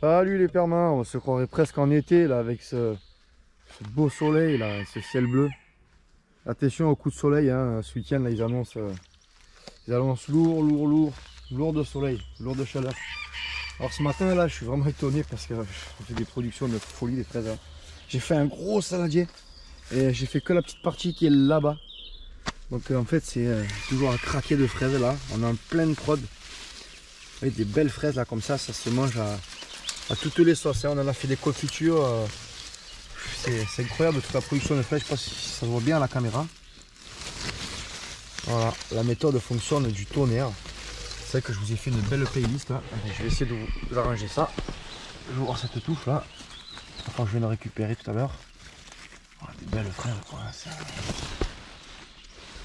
Salut les permins, on se croirait presque en été là avec ce beau soleil là, ce ciel bleu. Attention au coup de soleil, hein, ce week-end là ils annoncent lourd de soleil, lourd de chaleur. Alors ce matin là je suis vraiment étonné parce que j'ai fait des productions de folie des fraises. Hein. J'ai fait un gros saladier et j'ai fait que la petite partie qui est là-bas. Donc en fait c'est toujours un craquet de fraises là, on est en pleine prod. Avec des belles fraises là comme ça se mange à toutes les sauces, hein. On en a fait des confitures, c'est incroyable toute la production de fraises, je sais pas si ça se voit bien à la caméra. Voilà, la méthode fonctionne du tonnerre. C'est vrai que je vous ai fait une belle playlist là. Allez, je vais essayer de vous arranger ça. Je vais voir cette touffe là. Enfin, je vais la récupérer tout à l'heure. Voilà, des belles fraises quoi.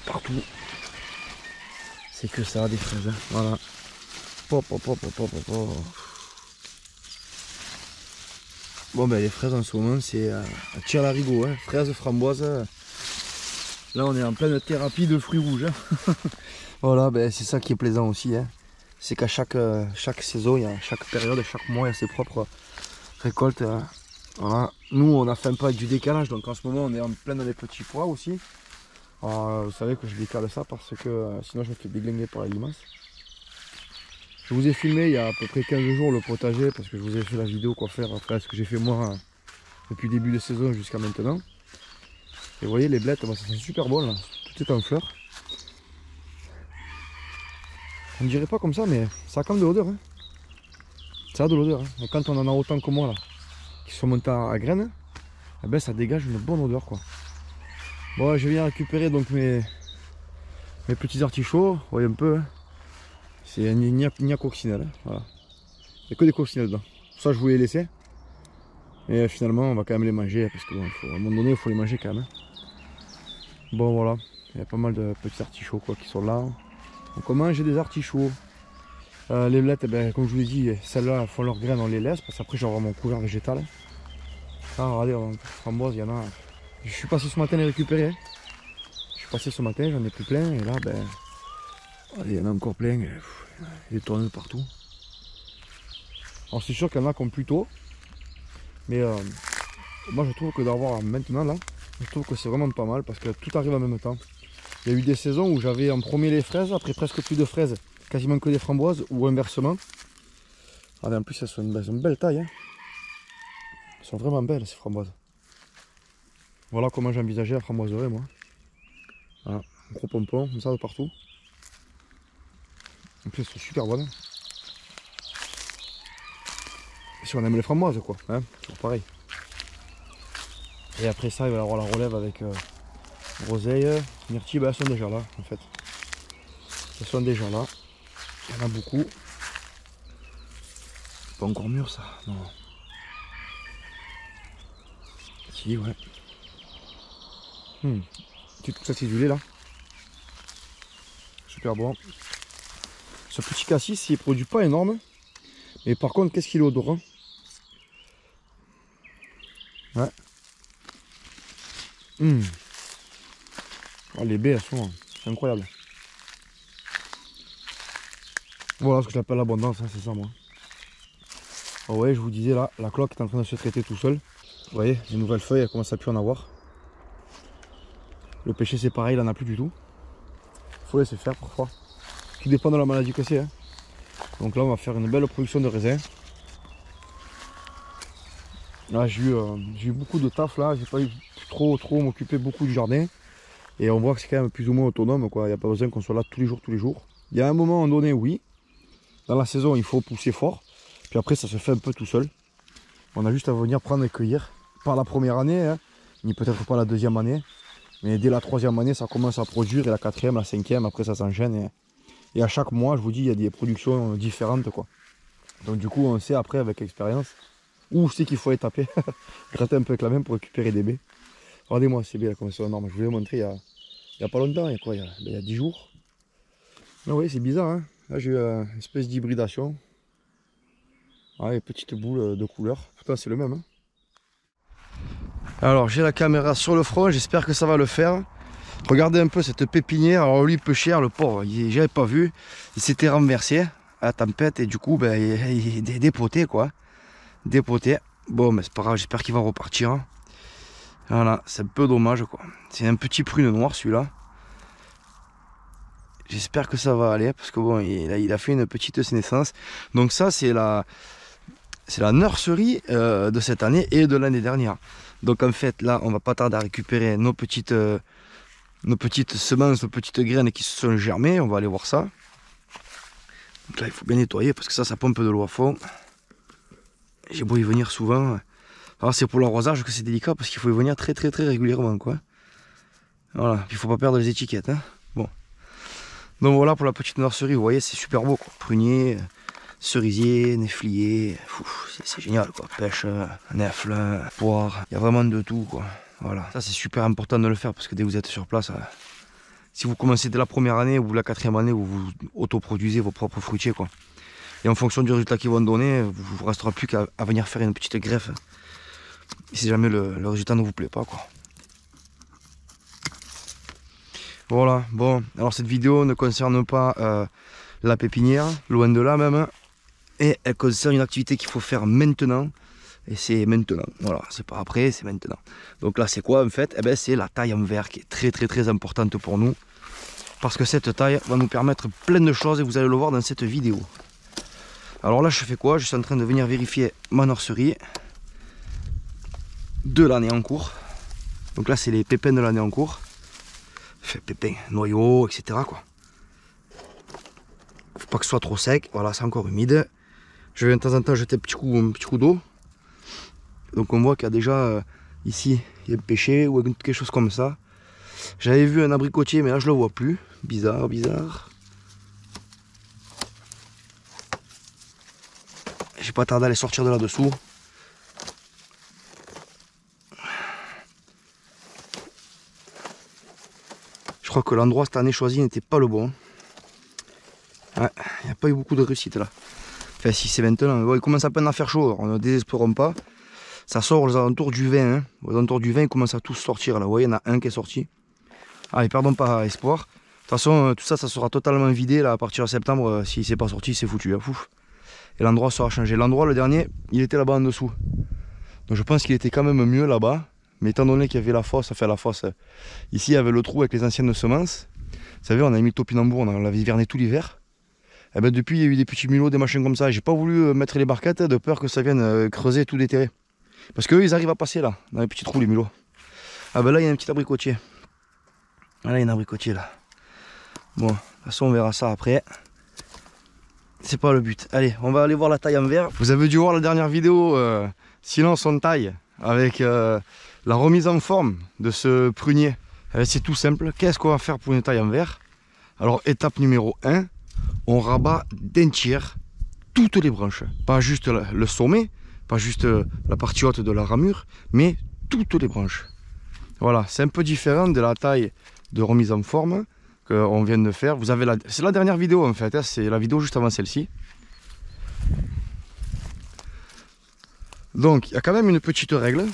Partout. C'est que ça, des fraises. Hein. Voilà. Pop. Bon ben les fraises en ce moment c'est à tir larigot, hein. Fraises, framboises. Là on est en pleine thérapie de fruits rouges. Hein. Voilà, ben c'est ça qui est plaisant aussi. Hein. C'est qu'à chaque saison, il y a chaque période, chaque mois, il y a ses propres récoltes. Hein. Voilà. Nous on a fait un peu avec du décalage, donc en ce moment on est en plein dans les petits pois aussi. Alors, vous savez que je décale ça parce que sinon je me fais déglinguer par les limaces. Je vous ai filmé il y a à peu près 15 jours le potager parce que je vous ai fait la vidéo quoi faire après ce que j'ai fait moi depuis le début de saison jusqu'à maintenant. Et vous voyez les blettes, bah, ça sent super bon là, tout est en fleurs. On ne dirait pas comme ça mais ça a quand même de l'odeur. Hein. Ça a de l'odeur. Hein. Et quand on en a autant que moi là, qui sont montés à graines, eh ben, ça dégage une bonne odeur quoi. Bon je viens récupérer donc mes petits artichauts, vous voyez un peu. Hein. C'est ni à coccinelle, hein. Voilà. Il n'y a que des coccinelles dedans. Pour ça je voulais les laisser. Et finalement on va quand même les manger parce que bon, à un moment donné il faut les manger quand même. Hein. Bon voilà, il y a pas mal de petits artichauts quoi, qui sont là. Donc on mange des artichauts. Les blettes, eh ben, comme je vous l'ai dit, celles-là font leurs graines, on les laisse parce qu'après j'aurai mon couvert végétal. Ah, regardez, en framboise, il y en a. Je suis passé ce matin les récupérer. Hein. Je suis passé ce matin, j'en ai plus plein et là ben. Il y en a encore plein. Il est tourné partout. Alors c'est sûr qu'il y en a qui ont plus tôt. Mais moi je trouve que d'avoir maintenant là, je trouve que c'est vraiment pas mal parce que tout arrive en même temps. Il y a eu des saisons où j'avais en premier les fraises, après presque plus de fraises, quasiment que des framboises ou inversement. Regardez, en plus elles sont une belle taille. Hein. Elles sont vraiment belles ces framboises. Voilà comment j'envisageais la framboiserie moi. Voilà, un gros pompon, comme ça de partout. En plus elles sont super bonnes. Si on aime les framboises quoi, hein, toujours pareil. Et après ça il va y avoir la relève avec groseille, myrtille, ben, elles sont déjà là en fait. Elles sont déjà là. Il y en a beaucoup. C'est pas encore mûr ça, non. Si ouais. Tout ça acidulé là. Super bon. Ce petit cassis il produit pas énorme. Mais par contre qu'est-ce qu'il est odorant. Ouais. Oh, les baies elles sont incroyables. Voilà ce que j'appelle l'abondance, hein, c'est ça moi. Oh, ouais, je vous disais là, la cloque est en train de se traiter tout seul. Vous voyez, les nouvelles feuilles elles commencent à plus en avoir. Le pêcher c'est pareil, il en a plus du tout. Faut laisser faire parfois. Tout dépend de la maladie que c'est. Hein. Donc là on va faire une belle production de raisins. Là j'ai eu beaucoup de taf là, j'ai pas eu trop m'occuper beaucoup du jardin. Et on voit que c'est quand même plus ou moins autonome quoi, il n'y a pas besoin qu'on soit là tous les jours. Il y a un moment donné oui, dans la saison il faut pousser fort, puis après ça se fait un peu tout seul. On a juste à venir prendre et cueillir. Pas la première année, hein, ni peut-être pas la deuxième année, mais dès la troisième année ça commence à produire et la quatrième, la cinquième, après ça s'enchaîne. Et à chaque mois je vous dis il y a des productions différentes quoi. Donc du coup on sait après avec l'expérience où c'est qu'il faut les taper, gratter un peu avec la main pour récupérer des baies. Regardez-moi ces baies là comme elles sont énormes, je vous l'ai montré il y a pas longtemps, il y a quoi, il y a 10 jours. Mais oui c'est bizarre hein, là j'ai eu une espèce d'hybridation. Ah, les petites boules de couleur, putain c'est le même hein. Alors j'ai la caméra sur le front, j'espère que ça va le faire. Regardez un peu cette pépinière, alors lui peu cher le pauvre, j'avais pas vu, il s'était renversé à la tempête et du coup ben, il est dépoté quoi. dépoté. Bon, mais c'est pas grave, j'espère qu'il va repartir. Voilà, c'est un peu dommage quoi. C'est un petit prune noir celui-là. J'espère que ça va aller parce que bon, il a fait une petite naissance. Donc ça, c'est la nurserie de cette année et de l'année dernière. Donc en fait, là, on va pas tarder à récupérer nos petites semences, nos petites graines qui se sont germées. On va aller voir ça. Donc là, il faut bien nettoyer parce que ça pompe de l'eau à fond. J'ai beau y venir souvent. Alors c'est pour l'arrosage que c'est délicat parce qu'il faut y venir très régulièrement quoi. Voilà, il faut pas perdre les étiquettes. Hein. Bon. Donc voilà pour la petite nurserie, vous voyez c'est super beau quoi. Prunier, cerisier, néflier, c'est génial quoi. Pêche, nèfle, poire, il y a vraiment de tout quoi. Voilà, ça c'est super important de le faire parce que dès que vous êtes sur place, si vous commencez dès la première année ou la quatrième année, vous autoproduisez vos propres fruitiers quoi. Et en fonction du résultat qu'ils vont donner, vous ne restera plus qu'à venir faire une petite greffe. Si jamais le résultat ne vous plaît pas quoi. Voilà, bon, alors cette vidéo ne concerne pas la pépinière, loin de là même. Et elle concerne une activité qu'il faut faire maintenant. Et c'est maintenant, voilà, c'est pas après, c'est maintenant. Donc là c'est quoi en fait? Eh ben, c'est la taille en verre qui est très importante pour nous. Parce que cette taille va nous permettre plein de choses et vous allez le voir dans cette vidéo. Alors là je fais quoi? Je suis en train de venir vérifier ma nurserie de l'année en cours. Donc là c'est les pépins de l'année en cours. Enfin, pépins, noyaux, etc. quoi. Faut pas que ce soit trop sec, voilà c'est encore humide. Je vais de temps en temps jeter un petit coup d'eau. Donc on voit qu'il y a déjà ici il y a un pêché ou quelque chose comme ça. J'avais vu un abricotier mais là je le vois plus. Bizarre. J'ai pas tardé à les sortir de là-dessous. Je crois que l'endroit cette année choisi n'était pas le bon. Ouais, il n'y a pas eu beaucoup de réussite là. Enfin si c'est maintenant, bon, il commence à peine à faire chaud, on ne désespérons pas. Ça sort aux alentours du 20. Hein. Aux alentours du 20, ils commencent à tous sortir là. Vous voyez, il y en a un qui est sorti. Allez, perdons pas espoir. De toute façon, tout ça, ça sera totalement vidé là à partir de septembre. S'il ne s'est pas sorti, c'est foutu. Hein. Et l'endroit sera changé. L'endroit, le dernier, il était là-bas en dessous. Donc je pense qu'il était quand même mieux là-bas. Mais étant donné qu'il y avait la fosse, ici il y avait le trou avec les anciennes semences. Vous savez, on a mis le topinambour, on l'avait hiverné tout l'hiver. Et ben depuis, il y a eu des petits mulots, des machins comme ça. J'ai pas voulu mettre les barquettes de peur que ça vienne creuser tout déterrer. Parce qu'eux, ils arrivent à passer là, dans les petits trous, les mulots. Ah ben là, il y a un petit abricotier. Ah, là, il y a un abricotier là. Bon, de toute façon, on verra ça après. C'est pas le but. Allez, on va aller voir la taille en verre. Vous avez dû voir la dernière vidéo silence on taille avec la remise en forme de ce prunier. C'est tout simple. Qu'est-ce qu'on va faire pour une taille en verre? Alors, étape numéro 1, on rabat d'un tiers toutes les branches. Pas juste le sommet, pas juste la partie haute de la ramure, mais toutes les branches. Voilà, c'est un peu différent de la taille de remise en forme qu'on vient de faire. Vous avez c'est la dernière vidéo en fait, hein, c'est la vidéo juste avant celle-ci. Donc, il y a quand même une petite règle.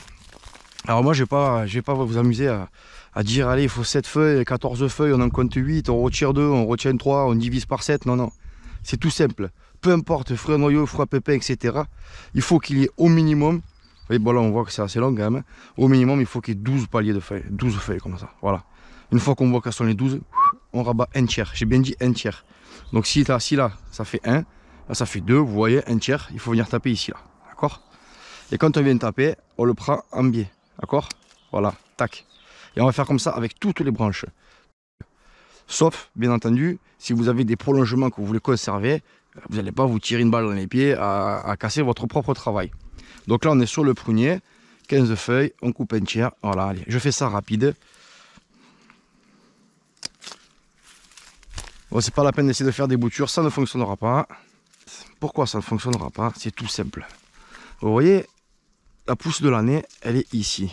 Alors moi, je vais pas vous amuser à dire, allez, il faut 7 feuilles, 14 feuilles, on en compte 8, on retire 2, on retient 3, on divise par 7. Non, non. C'est tout simple. Peu importe, fruits à noyaux, fruits à pépins, etc. Il faut qu'il y ait au minimum, et bon là on voit que c'est assez long quand même, au minimum il faut qu'il y ait 12 paliers de feuilles, 12 feuilles comme ça, voilà. Une fois qu'on voit qu'elles sont les 12, on rabat un tiers, j'ai bien dit un tiers. Donc si là ça fait 1, là ça fait 2, vous voyez, un tiers, il faut venir taper ici là, d'accord? Et quand on vient taper, on le prend en biais, d'accord? Voilà, tac. Et on va faire comme ça avec toutes les branches. Sauf, bien entendu, si vous avez des prolongements que vous voulez conserver, vous n'allez pas vous tirer une balle dans les pieds à casser votre propre travail. Donc là, on est sur le prunier, 15 feuilles, on coupe un tiers. Voilà, allez, je fais ça rapide. Bon, c'est pas la peine d'essayer de faire des boutures, ça ne fonctionnera pas. Pourquoi ça ne fonctionnera pas? C'est tout simple. Vous voyez, la pousse de l'année, elle est ici.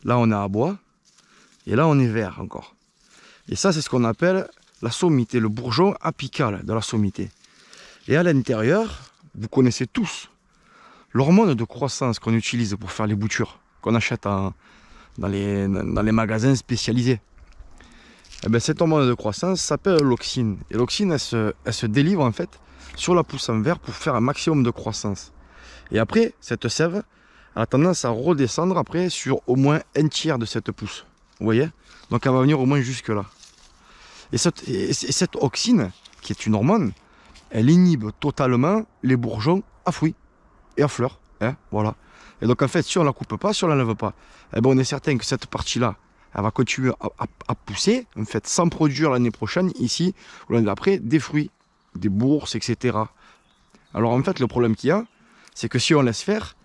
Là, on est à bois, et là, on est vert encore. Et ça, c'est ce qu'on appelle la sommité, le bourgeon apical de la sommité. Et à l'intérieur, vous connaissez tous l'hormone de croissance qu'on utilise pour faire les boutures, qu'on achète dans les magasins spécialisés. Et bien, cette hormone de croissance s'appelle l'auxine. Et l'auxine, elle se délivre en fait sur la pousse en verre pour faire un maximum de croissance. Et après, cette sève, elle a tendance à redescendre après sur au moins un tiers de cette pousse. Vous voyez? Donc elle va venir au moins jusque là. Et cette auxine, qui est une hormone, elle inhibe totalement les bourgeons à fruits et à fleurs. Hein, voilà. Et donc en fait, si on ne la coupe pas, si on ne l'enlève pas, eh ben, on est certain que cette partie-là, elle va continuer à pousser, en fait, sans produire l'année prochaine, ici, ou l'année d'après, des fruits, des bourses, etc. Alors en fait, le problème qu'il y a, c'est que si on laisse faire,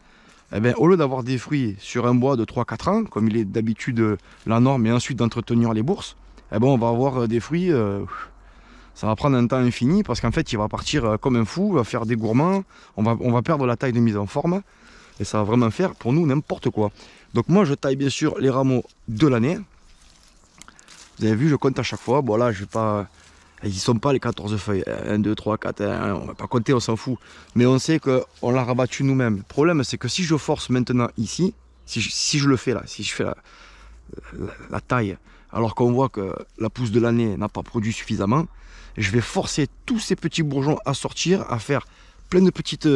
eh ben, au lieu d'avoir des fruits sur un bois de 3-4 ans, comme il est d'habitude la norme, et ensuite d'entretenir les bourses, eh ben, on va avoir des fruits, ça va prendre un temps infini, parce qu'en fait, il va partir comme un fou, il va faire des gourmands, on va perdre la taille de mise en forme, et ça va vraiment faire pour nous n'importe quoi. Donc moi, je taille bien sûr les rameaux de l'année. Vous avez vu, je compte à chaque fois. Bon là, je vais pas... Ils ne sont pas les 14 feuilles. 1, 2, 3, 4, 1, on ne va pas compter, on s'en fout. Mais on sait qu'on l'a rabattu nous-mêmes. Le problème, c'est que si je force maintenant ici, si je le fais là, si je fais la taille, alors qu'on voit que la pousse de l'année n'a pas produit suffisamment, je vais forcer tous ces petits bourgeons à sortir, à faire plein de petites...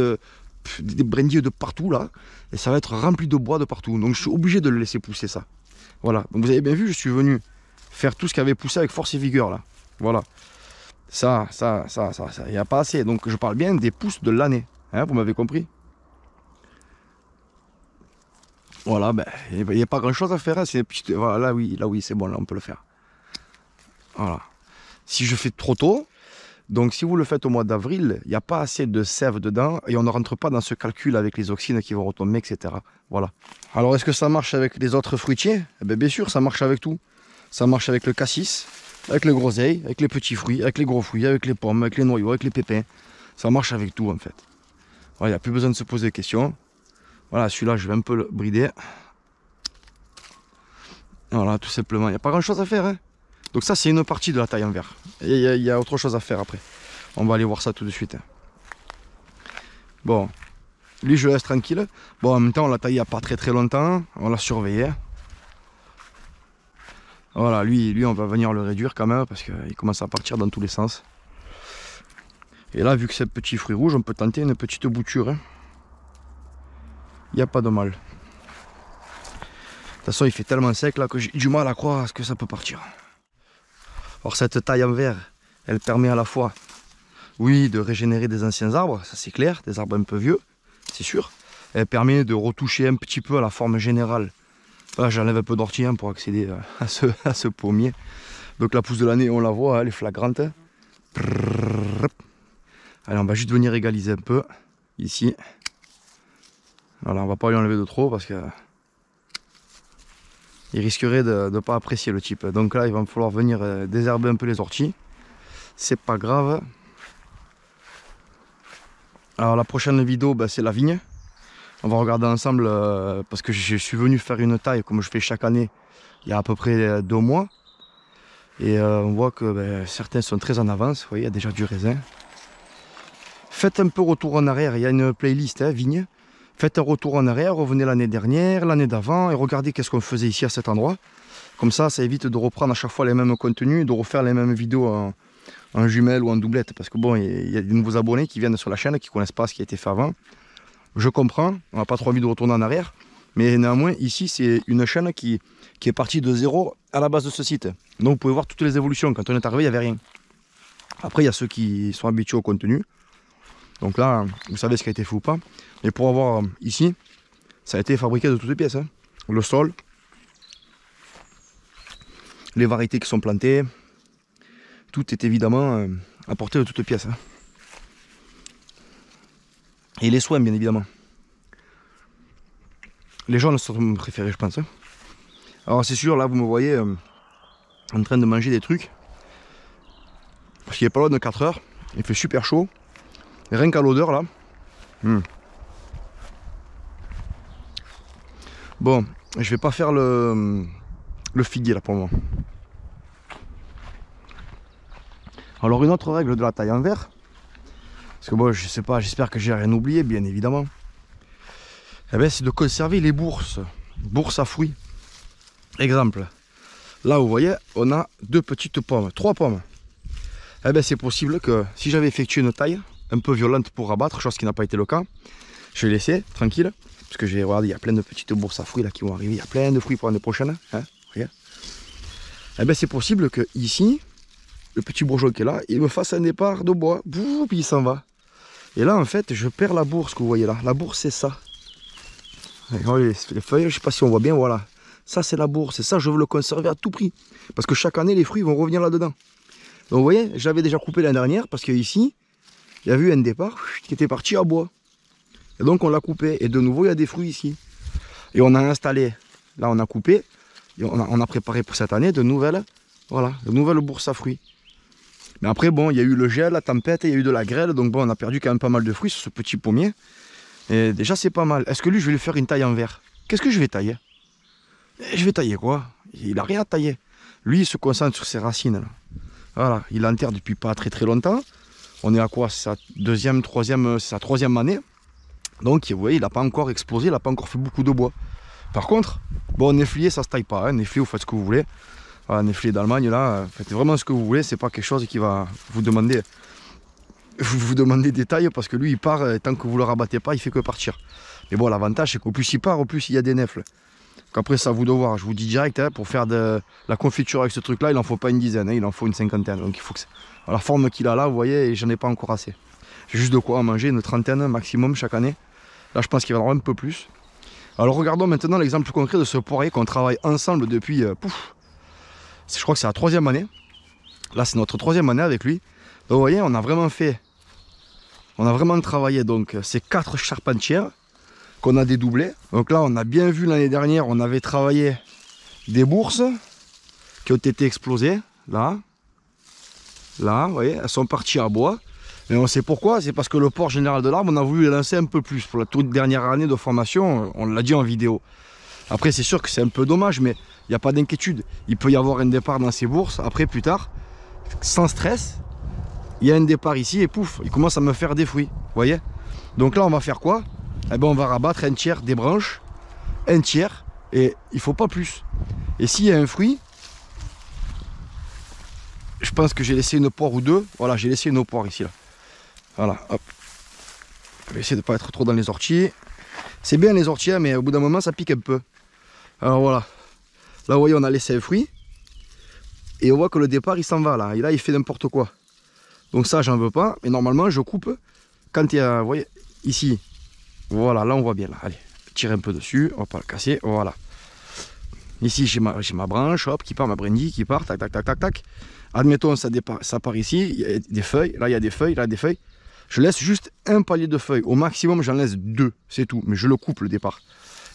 des brindilles de partout là, et ça va être rempli de bois de partout. Donc je suis obligé de le laisser pousser ça. Voilà. Donc vous avez bien vu, je suis venu faire tout ce qui avait poussé avec force et vigueur là. Voilà. Ça, il n'y a pas assez. Donc je parle bien des pousses de l'année. Hein, vous m'avez compris? Voilà, ben, il n'y a pas grand chose à faire. Hein. Voilà, là oui, c'est bon, là on peut le faire. Voilà. Si je fais trop tôt, donc si vous le faites au mois d'avril, il n'y a pas assez de sève dedans et on ne rentre pas dans ce calcul avec les auxines qui vont retomber, etc. Voilà. Alors est-ce que ça marche avec les autres fruitiers? Eh bien sûr, ça marche avec tout. Ça marche avec le cassis, avec le groseille, avec les petits fruits, avec les gros fruits, avec les pommes, avec les noyaux, avec les pépins. Ça marche avec tout en fait. Voilà, il n'y a plus besoin de se poser des questions. Voilà, celui-là, je vais un peu le brider. Voilà, tout simplement. Il n'y a pas grand-chose à faire. Hein. Donc ça, c'est une partie de la taille en verre. Et il y a autre chose à faire après. On va aller voir ça tout de suite. Bon, lui, je le laisse tranquille. Bon, en même temps, on l'a taillé il n'y a pas très longtemps. On l'a surveillé. Voilà, lui, on va venir le réduire quand même parce qu'il commence à partir dans tous les sens. Et là, vu que c'est petit fruit rouge, on peut tenter une petite bouture. Hein. Il n'y a pas de mal. De toute façon, il fait tellement sec là que j'ai du mal à croire à ce que ça peut partir. Alors cette taille en verre, elle permet à la fois, oui, de régénérer des anciens arbres, ça c'est clair, des arbres un peu vieux, c'est sûr. Elle permet de retoucher un petit peu à la forme générale. Là, j'enlève un peu d'ortie hein, pour accéder à ce pommier. Donc la pousse de l'année, on la voit, elle est flagrante. Allez, on va juste venir égaliser un peu, ici. Voilà, on va pas lui enlever de trop parce que il risquerait de ne pas apprécier le type. Donc là, il va me falloir venir désherber un peu les orties. C'est pas grave. Alors la prochaine vidéo, bah, c'est la vigne. On va regarder ensemble parce que je suis venu faire une taille comme je fais chaque année il y a à peu près 2 mois. Et on voit que bah, certains sont très en avance. Vous voyez, il y a déjà du raisin. Faites un peu retour en arrière. Il y a une playlist hein, vigne. Faites un retour en arrière, revenez l'année dernière, l'année d'avant et regardez qu'est-ce qu'on faisait ici à cet endroit. Comme ça évite de reprendre à chaque fois les mêmes contenus, de refaire les mêmes vidéos en jumelle ou en doublette. Parce que bon, il y a des nouveaux abonnés qui viennent sur la chaîne, qui ne connaissent pas ce qui a été fait avant. Je comprends, on n'a pas trop envie de retourner en arrière. Mais néanmoins, ici, c'est une chaîne qui est partie de zéro à la base de ce site. Donc vous pouvez voir toutes les évolutions. Quand on est arrivé, il n'y avait rien. Après, il y a ceux qui sont habitués au contenu. Donc là, vous savez ce qui a été fait ou pas. Et pour avoir ici, ça a été fabriqué de toutes les pièces. Hein. Le sol, les variétés qui sont plantées, tout est évidemment apporté de toutes pièces. Hein. Et les soins, bien évidemment. Les jaunes sont mes préférés, je pense. Hein. Alors c'est sûr, là, vous me voyez en train de manger des trucs. Parce qu'il est pas loin de 4 heures. Il fait super chaud. Et rien qu'à l'odeur, là. Bon, je vais pas faire le figuier là pour moi. Alors une autre règle de la taille en verre, parce que bon, je sais pas, j'espère que j'ai rien oublié, bien évidemment. Eh ben, c'est de conserver les bourses à fruits. Exemple, là vous voyez, on a 2 petites pommes, 3 pommes. Eh ben, c'est possible que si j'avais effectué une taille un peu violente pour abattre, chose qui n'a pas été le cas, Je vais laisser tranquille. Parce que j'ai regardé, il y a plein de petites bourses à fruits là qui vont arriver. Il y a plein de fruits pour l'année prochaine. Hein, regarde. Eh bien c'est possible que ici, le petit bourgeon qui est là, il me fasse un départ de bois. Bouh, puis il s'en va. Et là en fait je perds la bourse que vous voyez là. La bourse c'est ça. Les feuilles, je ne sais pas si on voit bien, voilà. Ça c'est la bourse. Et ça je veux le conserver à tout prix. Parce que chaque année les fruits vont revenir là-dedans. Donc vous voyez, je l'avais déjà coupé l'année dernière parce que ici, il y a eu un départ qui était parti à bois. Et donc on l'a coupé. Et de nouveau, il y a des fruits ici. Et on a installé, là on a coupé, et on a préparé pour cette année de nouvelles, voilà, de nouvelles bourses à fruits. Mais après, bon, il y a eu le gel, la tempête, il y a eu de la grêle. Donc bon, on a perdu quand même pas mal de fruits sur ce petit pommier. Et déjà, c'est pas mal. Est-ce que lui, je vais lui faire une taille en verre? Qu'est-ce que je vais tailler? Je vais tailler quoi? Il n'a rien à tailler. Lui, il se concentre sur ses racines, là. Voilà, il enterre depuis pas très longtemps. On est à quoi? C'est sa deuxième, troisième, c'est sa troisième année. Donc vous voyez, il n'a pas encore explosé, il n'a pas encore fait beaucoup de bois. Par contre, bon, néflier, ça se taille pas. Hein. Néflier, vous faites ce que vous voulez. Voilà, néflier d'Allemagne, là, faites vraiment ce que vous voulez. C'est pas quelque chose qui va vous demander des tailles parce que lui, il part, et tant que vous le rabattez pas, il fait que partir. Mais bon, l'avantage, c'est qu'au plus il part, au plus il y a des nèfles. Qu'après, ça à vous de voir. Je vous dis direct, hein, pour faire de la confiture avec ce truc-là, il n'en faut pas une dizaine, hein, il en faut une cinquantaine. Donc il faut que la forme qu'il a là, vous voyez, et j'en ai pas encore assez. J'ai juste de quoi en manger, une trentaine maximum chaque année. Là, je pense qu'il va y en avoir un peu plus. Alors regardons maintenant l'exemple concret de ce poirier qu'on travaille ensemble depuis, je crois que c'est la troisième année. Là, c'est notre troisième année avec lui. Donc vous voyez, on a vraiment travaillé donc ces 4 charpentières qu'on a dédoublées. Donc là, on a bien vu l'année dernière, on avait travaillé des bourses qui ont été explosées. Là, vous voyez, elles sont parties à bois. Et on sait pourquoi, c'est parce que le port général de l'arbre, on a voulu les lancer un peu plus. Pour la toute dernière année de formation, on l'a dit en vidéo. Après, c'est sûr que c'est un peu dommage, mais il n'y a pas d'inquiétude. Il peut y avoir un départ dans ces bourses. Après, plus tard, sans stress, il y a un départ ici et pouf, il commence à me faire des fruits. Vous voyez? Donc là, on va faire quoi? Eh ben, on va rabattre un tiers des branches, un tiers, et il ne faut pas plus. Et s'il y a un fruit, je pense que j'ai laissé une poire ou deux. Voilà, j'ai laissé une poire ici, là. Voilà, hop. Je vais essayer de ne pas être trop dans les orties. C'est bien les orties, mais au bout d'un moment, ça pique un peu. Alors voilà. Là, vous voyez, on a laissé un fruit. Et on voit que le départ, il s'en va là. Et là, il fait n'importe quoi. Donc ça, j'en veux pas. Mais normalement, je coupe quand il y a, vous voyez, ici. Voilà, là, on voit bien. Là. Allez, tire un peu dessus. On va pas le casser. Voilà. Ici, j'ai ma branche, hop, qui part, ma brindille, qui part. Tac, tac, tac, tac, tac. Admettons, ça part ici. Il y a des feuilles. Là, il y a des feuilles. Là, des feuilles. Je laisse juste un palier de feuilles. Au maximum, j'en laisse 2. C'est tout. Mais je le coupe, le départ.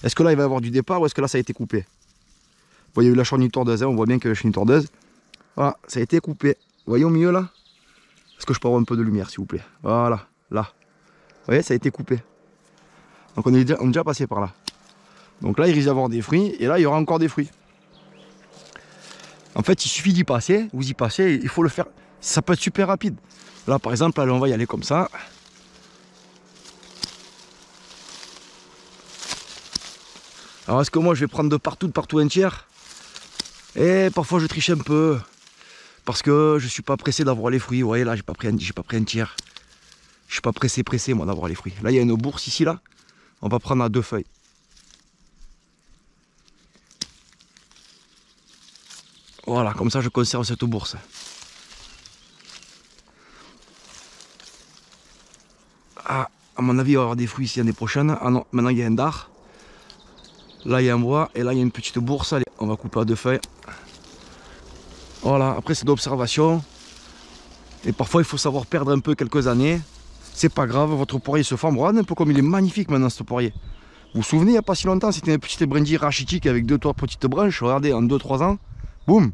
Est-ce que là, il va y avoir du départ ou est-ce que là, ça a été coupé? Vous voyez, il y a eu la chenille tordeuse. Hein, on voit bien que la chenille tordeuse. Voilà, ça a été coupé. Vous voyez au milieu, là? Est-ce que je peux avoir un peu de lumière, s'il vous plaît? Voilà, là. Vous voyez, ça a été coupé. Donc, on est déjà passé par là. Donc là, il risque d'y avoir des fruits. Et là, il y aura encore des fruits. En fait, il suffit d'y passer. Vous y passez, il faut le faire. Ça peut être super rapide. Là, par exemple, là, on va y aller comme ça. Alors, est-ce que moi, je vais prendre de partout un tiers? Et parfois, je triche un peu. Parce que je ne suis pas pressé d'avoir les fruits. Vous voyez, là, j'ai pas pris un tiers. Je ne suis pas pressé, moi, d'avoir les fruits. Là, il y a une bourse ici, là. On va prendre à 2 feuilles. Voilà, comme ça, je conserve cette bourse. Ah, à mon avis, il va y avoir des fruits ici l'année prochaine. Ah non, maintenant, il y a un dard. Là, il y a un bois. Et là, il y a une petite bourse. Allez, on va couper à 2 feuilles. Voilà, après, c'est d'observation. Et parfois, il faut savoir perdre un peu quelques années. C'est pas grave, votre poirier se forme. Regardez un peu comme il est magnifique maintenant, ce poirier. Vous vous souvenez, il n'y a pas si longtemps, c'était une petite brindille rachitique avec 2-3 petites branches. Regardez, en 2-3 ans, boum.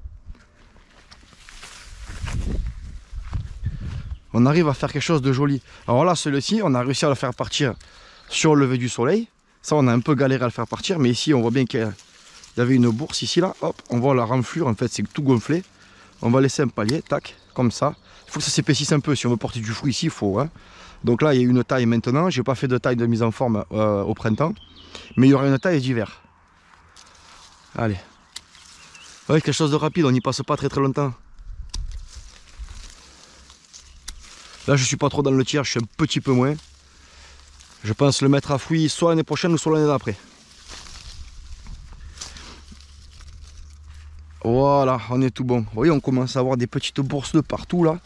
On arrive à faire quelque chose de joli. Alors là, celui-ci, on a réussi à le faire partir sur le lever du soleil. Ça, on a un peu galéré à le faire partir. Mais ici, on voit bien qu'il y avait une bourse ici, là. Hop, on voit la renflure, en fait, c'est tout gonflé. On va laisser un palier, tac, comme ça. Il faut que ça s'épaississe un peu. Si on veut porter du fruit ici, il faut. Hein. Donc là, il y a une taille maintenant. Je n'ai pas fait de taille de mise en forme au printemps. Mais il y aura une taille d'hiver. Allez. Ouais, quelque chose de rapide, on n'y passe pas très longtemps. Là, je suis pas trop dans le tiers, je suis un petit peu moins. Je pense le mettre à fruit soit l'année prochaine ou soit l'année d'après. Voilà, on est tout bon. Vous voyez, on commence à avoir des petites bourses de partout là.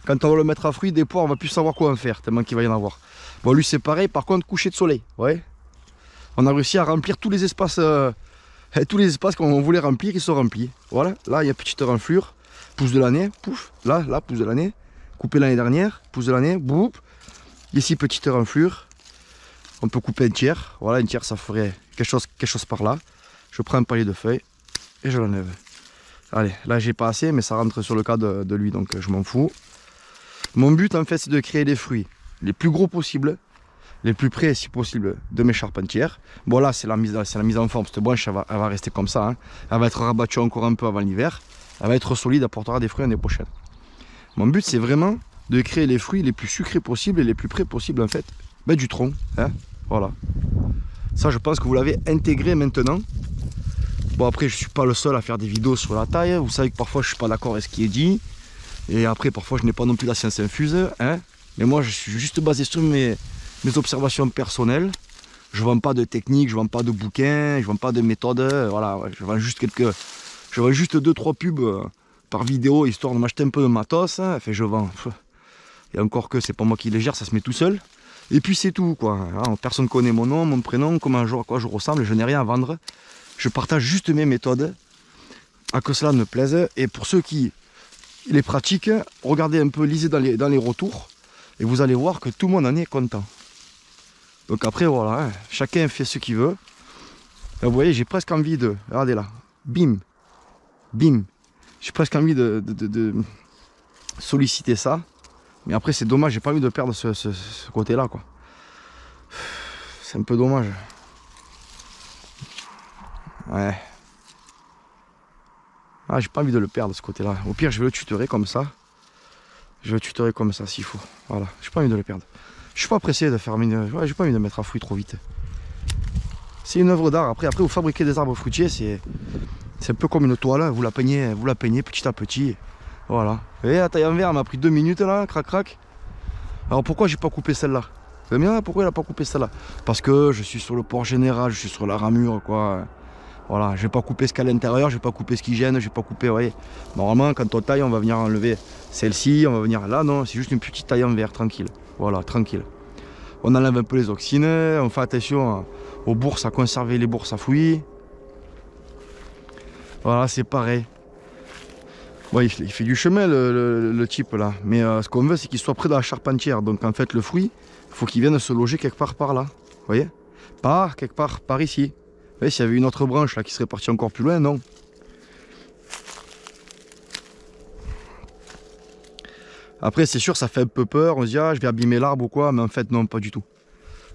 Quand on va le mettre à fruit, des poires, on va plus savoir quoi en faire, tellement qu'il va y en avoir. Bon, lui c'est pareil, par contre, coucher de soleil. Ouais. On a réussi à remplir tous les espaces qu'on voulait remplir, ils sont remplis. Voilà, là il y a petite renflure. Pousse de l'année, pouf, là, pousse de l'année. Coupé l'année dernière, pousse de l'année, boum. Ici, petite renflure. On peut couper un tiers. Voilà, un tiers, ça ferait quelque chose par là. Je prends un palier de feuilles et je l'enlève. Allez, là j'ai pas assez, mais ça rentre sur le cas de lui, donc je m'en fous. Mon but en fait c'est de créer des fruits les plus gros possibles, les plus près si possible de mes charpentières. Bon là c'est la mise en forme, cette branche elle va rester comme ça, hein. Elle va être rabattue encore un peu avant l'hiver, elle va être solide, apportera des fruits l'année prochaine. Mon but c'est vraiment de créer les fruits les plus sucrés possibles et les plus près possibles en fait du tronc, hein. Voilà. Ça je pense que vous l'avez intégré maintenant. Bon après je suis pas le seul à faire des vidéos sur la taille, vous savez que parfois je suis pas d'accord avec ce qui est dit. Et après parfois je n'ai pas non plus la science infuse, hein. Mais moi je suis juste basé sur mes observations personnelles. Je vends pas de technique, je vends pas de bouquins, je vends pas de méthode, voilà, je vends juste 2-3 pubs par vidéo histoire de m'acheter un peu de matos, hein. Enfin je vends. Et encore que c'est pas moi qui les gère, ça se met tout seul. Et puis c'est tout quoi. Alors, personne connaît mon nom, mon prénom, à quoi je ressemble, je n'ai rien à vendre. Je partage juste mes méthodes, à que cela me plaise. Et pour ceux qui les pratiquent, regardez un peu, lisez dans les retours, et vous allez voir que tout le monde en est content. Donc après voilà, hein, chacun fait ce qu'il veut. Là, vous voyez, j'ai presque envie de... Regardez là, bim, bim. J'ai presque envie de solliciter ça. Mais après c'est dommage, j'ai pas envie de perdre ce côté-là quoi. C'est un peu dommage. Ouais. Ah, j'ai pas envie de le perdre ce côté-là. Au pire, je vais le tutorer comme ça. Je vais le tutorer comme ça s'il faut. Voilà, j'ai pas envie de le perdre. Je suis pas pressé de faire ouais, j'ai pas envie de mettre à fruit trop vite. C'est une œuvre d'art. Après, vous fabriquez des arbres fruitiers, c'est un peu comme une toile. Vous la peignez petit à petit. Voilà. Et la taille en verre m'a pris 2 minutes là, crac crac. Alors pourquoi j'ai pas coupé celle-là? Pourquoi il a pas coupé celle-là? Parce que je suis sur le port général, je suis sur la ramure quoi. Voilà, je vais pas couper ce qu'il y a à l'intérieur, je vais pas couper ce qui gêne, je vais pas couper, vous voyez. Normalement, quand on taille, on va venir enlever celle-ci, on va venir là, non, c'est juste une petite taille en verre, tranquille. Voilà, tranquille. On enlève un peu les oxynes, on fait attention aux bourses, à conserver les bourses à fruits. Voilà, c'est pareil. Bon, il fait du chemin le type là, mais ce qu'on veut, c'est qu'il soit près de la charpentière. Donc en fait, le fruit, il faut qu'il vienne se loger quelque part par là. Vous voyez? Quelque part par ici. Vous voyez, s'il y avait une autre branche là qui serait partie encore plus loin, non. Après, c'est sûr, ça fait un peu peur. On se dit, ah, je vais abîmer l'arbre ou quoi. Mais en fait, non, pas du tout.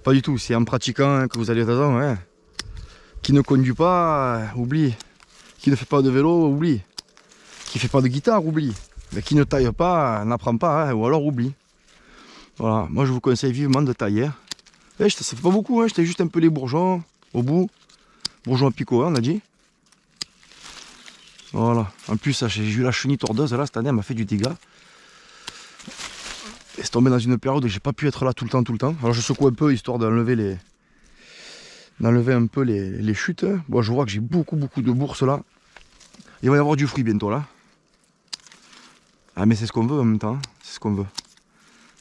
Pas du tout. C'est en pratiquant hein, que vous allez raison. Ouais. Qui ne conduit pas, oublie. Qui ne fait pas de vélo, oublie. Qui fait pas de guitare, oublie. Mais qui ne taille pas, n'apprend pas, hein, ou alors oublie. Voilà. Moi, je vous conseille vivement de tailler. Et ça fait pas beaucoup, hein. J'étais juste un peu les bourgeons au bout. Bourgeon à picot, hein, on a dit. Voilà. En plus, j'ai eu la chenille tordeuse là cette année, elle m'a fait du dégât. Et c'est tombé dans une période où j'ai pas pu être là tout le temps. Alors je secoue un peu histoire d'enlever un peu les chutes. Bon, je vois que j'ai beaucoup de bourses là. Il va y avoir du fruit bientôt là. Ah mais c'est ce qu'on veut en même temps, hein. C'est ce qu'on veut.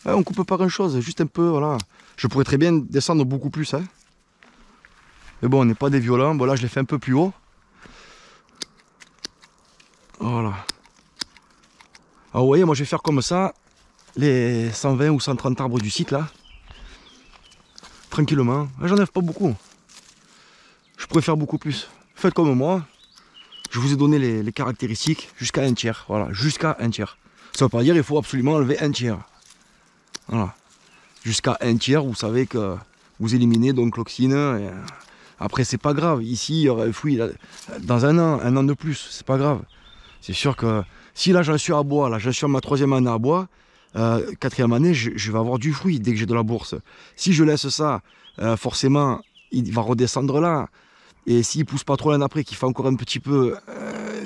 Ouais, on coupe pas grand chose, juste un peu, voilà. Je pourrais très bien descendre beaucoup plus, hein. Mais bon, on n'est pas des violents. Bon là, je l'ai fait un peu plus haut. Voilà. Alors vous voyez, moi je vais faire comme ça, les 120 ou 130 arbres du site là. Tranquillement. J'en ai pas beaucoup. Je pourrais faire beaucoup plus. Faites comme moi. Je vous ai donné les caractéristiques jusqu'à un tiers. Voilà, jusqu'à un tiers. Ça veut pas dire qu'il faut absolument enlever un tiers. Voilà. Jusqu'à un tiers, vous savez que vous éliminez donc l'oxyne. Après, c'est pas grave. Ici, il y aura un fruit dans un an de plus. C'est pas grave. C'est sûr que si là, j'en suis à bois, là, j'en suis à ma 3e année à bois, 4e année, je vais avoir du fruit dès que j'ai de la bourse. Si je laisse ça, forcément, il va redescendre là. Et s'il pousse pas trop l'année après, qu'il fait encore un petit peu,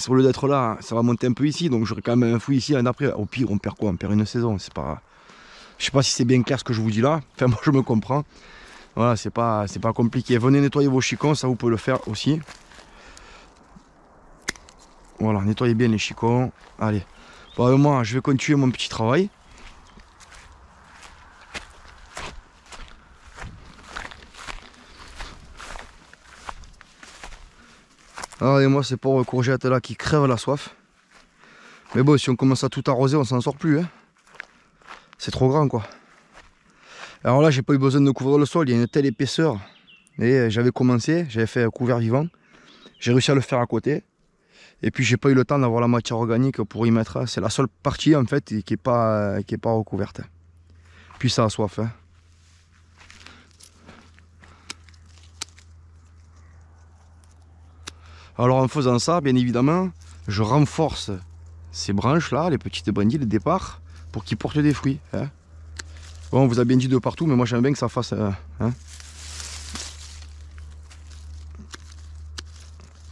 au lieu d'être là, ça va monter un peu ici. Donc j'aurai quand même un fruit ici l'année après. Au pire, on perd quoi? On perd une saison. C'est pas... Je sais pas si c'est bien clair ce que je vous dis là. Enfin, moi, je me comprends. Voilà, c'est pas compliqué. Venez nettoyer vos chicons, ça vous pouvez le faire aussi. Voilà, nettoyez bien les chicons. Allez, bon, moi je vais continuer mon petit travail. Ah, et moi c'est pour courgettes là qui crèvent la soif. Mais bon, si on commence à tout arroser, on s'en sort plus. Hein. C'est trop grand quoi. Alors là, j'ai pas eu besoin de couvrir le sol, il y a une telle épaisseur. Et j'avais commencé, j'avais fait un couvert vivant. J'ai réussi à le faire à côté. Et puis j'ai pas eu le temps d'avoir la matière organique pour y mettre. C'est la seule partie en fait qui est pas recouverte. Puis ça a soif. Hein. Alors en faisant ça, bien évidemment, je renforce ces branches là, les petites brindilles de départ, pour qu'ils portent des fruits. Hein. Bon, on vous a bien dit de partout, mais moi j'aime bien que ça fasse... hein.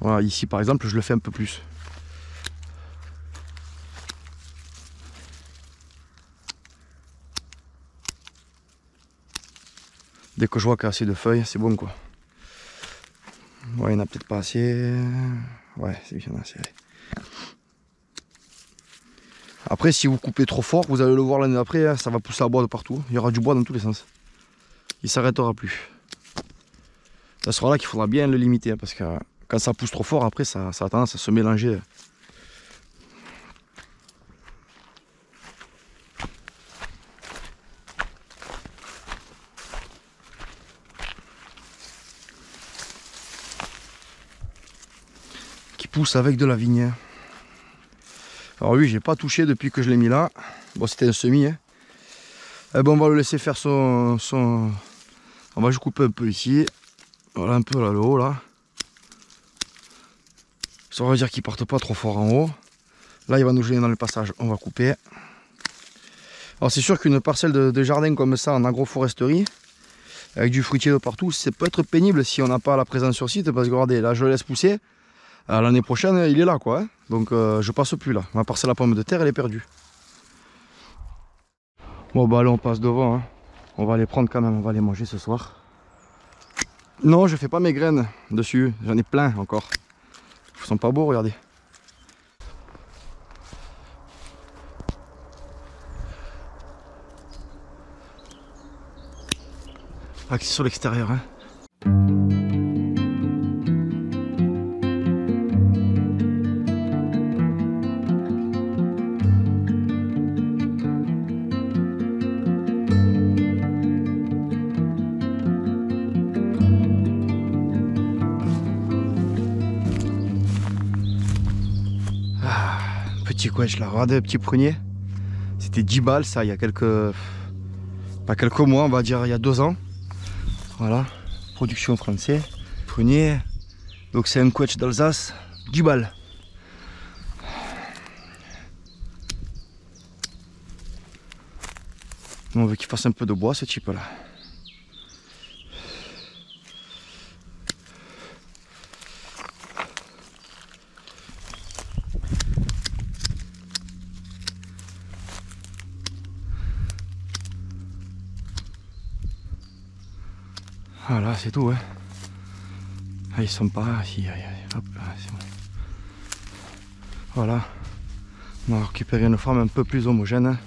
Voilà, ici par exemple, je le fais un peu plus. Dès que je vois qu'il y a assez de feuilles, c'est bon quoi. Ouais, il n'y en a peut-être pas assez. Ouais, c'est bien assez. Après, si vous coupez trop fort, vous allez le voir l'année d'après, hein, ça va pousser à bois de partout. Il y aura du bois dans tous les sens. Il ne s'arrêtera plus. Ça sera là qu'il faudra bien le limiter, hein, parce que quand ça pousse trop fort, après, ça a tendance à se mélanger. Qui pousse avec de la vigne. Alors lui, j'ai pas touché depuis que je l'ai mis là. Bon, c'était un semis. Hein. Eh ben, on va le laisser faire son... On va juste couper un peu ici. Voilà, un peu là, le haut, là. Ça veut dire qu'il ne parte pas trop fort en haut. Là, il va nous gêner dans le passage. On va couper. Alors, c'est sûr qu'une parcelle de jardin comme ça, en agroforesterie, avec du fruitier de partout, ça peut être pénible si on n'a pas la présence sur site. Parce que regardez, là, je le laisse pousser. L'année prochaine, il est là, quoi. Hein. Donc, je passe plus, là. Ma parcelle à pomme de terre, elle est perdue. Bon, bah, allez, on passe devant. Hein. On va les prendre quand même. On va les manger ce soir. Non, je fais pas mes graines dessus. J'en ai plein encore. Ils sont pas beaux, regardez. Axé sur l'extérieur. Hein. Petit couèche là, regardez le petit prunier. C'était 10 balles ça il y a quelques... Pas quelques mois, on va dire il y a 2 ans. Voilà, production française. Prunier. Donc c'est un couèche d'Alsace, 10 balles. On veut qu'il fasse un peu de bois ce type là. Voilà, c'est tout. Hein. Ah, ils sont pas ici. Hop, là, c'est bon. Voilà. On va récupérer une forme un peu plus homogène. Hein.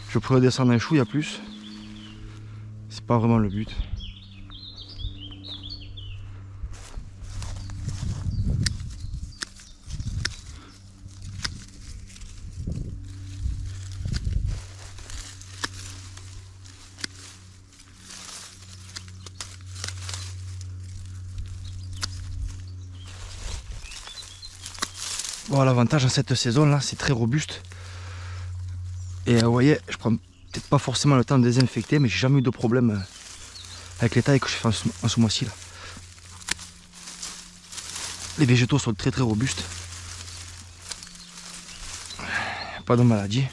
Je pourrais descendre un chouïa plus. C'est pas vraiment le but. Bon, l'avantage à cette saison là, c'est très robuste. Et vous voyez, je prends peut-être pas forcément le temps de désinfecter, mais j'ai jamais eu de problème avec les tailles que je fais en ce mois-ci là. Les végétaux sont très très robustes. Pas de maladie.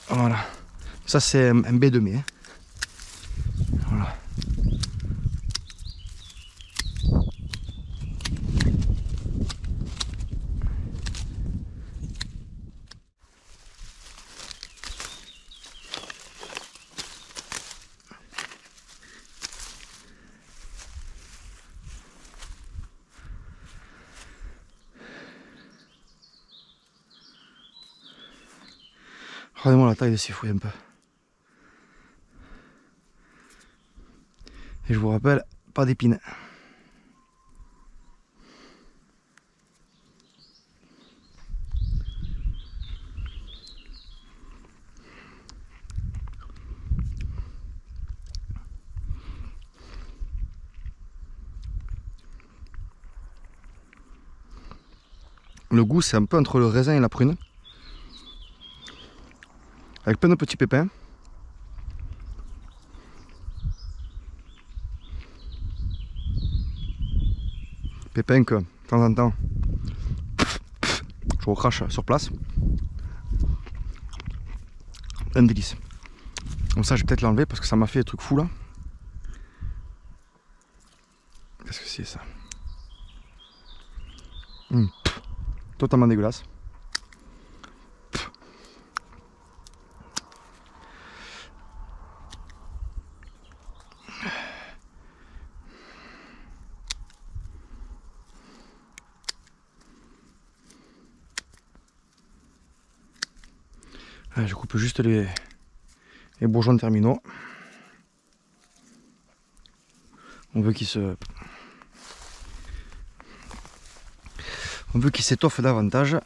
Voilà. Ça c'est un baie de mai. Hein. Voilà. Regardez-moi la taille de ces fruits un peu. Et je vous rappelle, pas d'épines. Le goût, c'est un peu entre le raisin et la prune. Avec plein de petits pépins. Pépins que, de temps en temps, je recrache sur place. Un délice. Comme ça, je vais peut-être l'enlever parce que ça m'a fait des trucs fous là. Qu'est-ce que c'est ça? Totalement dégueulasse. Je coupe juste les bourgeons terminaux. On veut qu'ils s'étoffent davantage.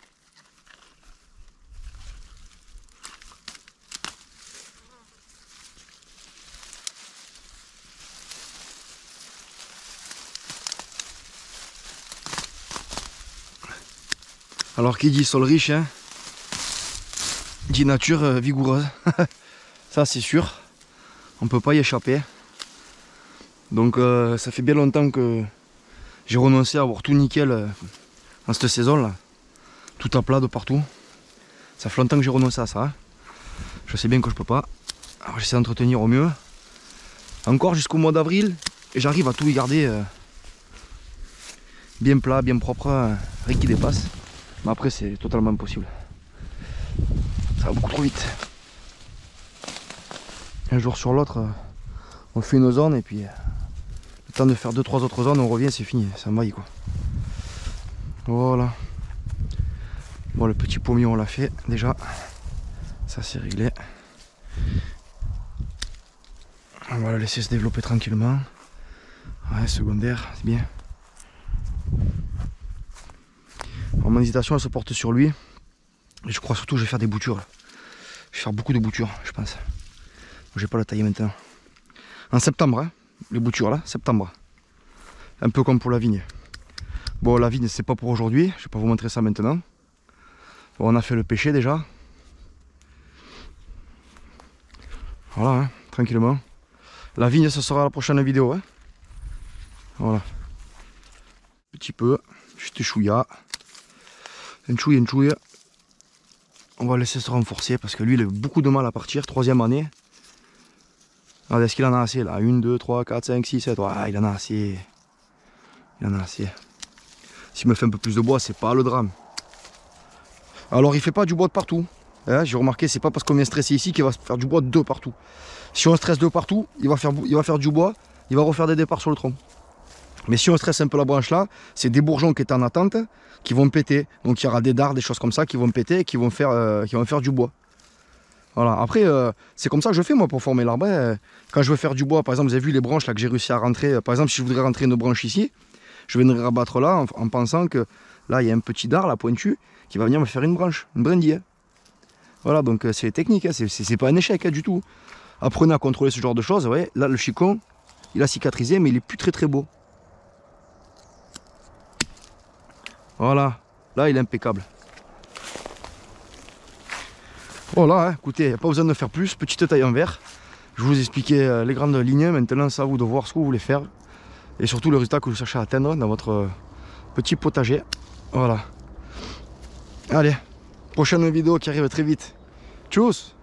Alors qui dit sol riche, hein, dit nature vigoureuse. Ça c'est sûr, on peut pas y échapper. Donc ça fait bien longtemps que j'ai renoncé à avoir tout nickel dans cette saison là. Tout à plat de partout. Ça fait longtemps que j'ai renoncé à ça. Hein. Je sais bien que je peux pas. Alors j'essaie d'entretenir au mieux. Encore jusqu'au mois d'avril. Et j'arrive à tout y garder bien plat, bien propre, rien qui dépasse. Mais après c'est totalement impossible. Ça va beaucoup trop vite. Un jour sur l'autre, on fait une zone et puis le temps de faire 2-3 autres zones, on revient, c'est fini, ça envahit quoi. Voilà. Bon, le petit pommier on l'a fait déjà. Ça c'est réglé. On va le laisser se développer tranquillement. Ouais, secondaire, c'est bien. Alors, mon hésitation elle se porte sur lui. Et je crois surtout que je vais faire des boutures. Je vais faire beaucoup de boutures, je pense. Je vais pas le tailler maintenant. En septembre, hein, les boutures là, septembre. Un peu comme pour la vigne. Bon, la vigne c'est pas pour aujourd'hui, je vais pas vous montrer ça maintenant. Bon, on a fait le pêcher déjà. Voilà, hein, tranquillement. La vigne, ce sera la prochaine vidéo. Hein. Voilà. Petit peu, juste chouïa. Une chouille. On va laisser se renforcer parce que lui, il a beaucoup de mal à partir. 3e année. Regardez, est-ce qu'il en a assez là? 1, 2, 3, 4, 5, 6, 7. Ouais, il en a assez. Il en a assez. S'il me fait un peu plus de bois, c'est pas le drame. Alors, il fait pas du bois de partout. Hein, j'ai remarqué, c'est pas parce qu'on vient stresser ici qu'il va faire du bois de partout. Si on stresse de partout, il va faire du bois, il va refaire des départs sur le tronc. Mais si on stresse un peu la branche là, c'est des bourgeons qui étaient en attente, qui vont péter. Donc il y aura des dards, des choses comme ça qui vont péter et qui vont faire du bois. Voilà, après c'est comme ça que je fais moi pour former l'arbre. Quand je veux faire du bois, par exemple, vous avez vu les branches là que j'ai réussi à rentrer. Par exemple, si je voudrais rentrer une branche ici, je viendrai rabattre là en pensant que là il y a un petit dard, la pointue, qui va venir me faire une branche, une brindille. Voilà, donc c'est technique, hein, c'est pas un échec hein, du tout. Apprenez à contrôler ce genre de choses. Ouais, là le chicon, il a cicatrisé, mais il est plus très beau. Voilà, là il est impeccable. Voilà, hein, écoutez, il n'y a pas besoin de faire plus. Petite taille en verre. Je vous ai expliqué les grandes lignes. Maintenant, c'est à vous de voir ce que vous voulez faire. Et surtout le résultat que vous cherchez à atteindre dans votre petit potager. Voilà. Allez, prochaine vidéo qui arrive très vite. Tchuss!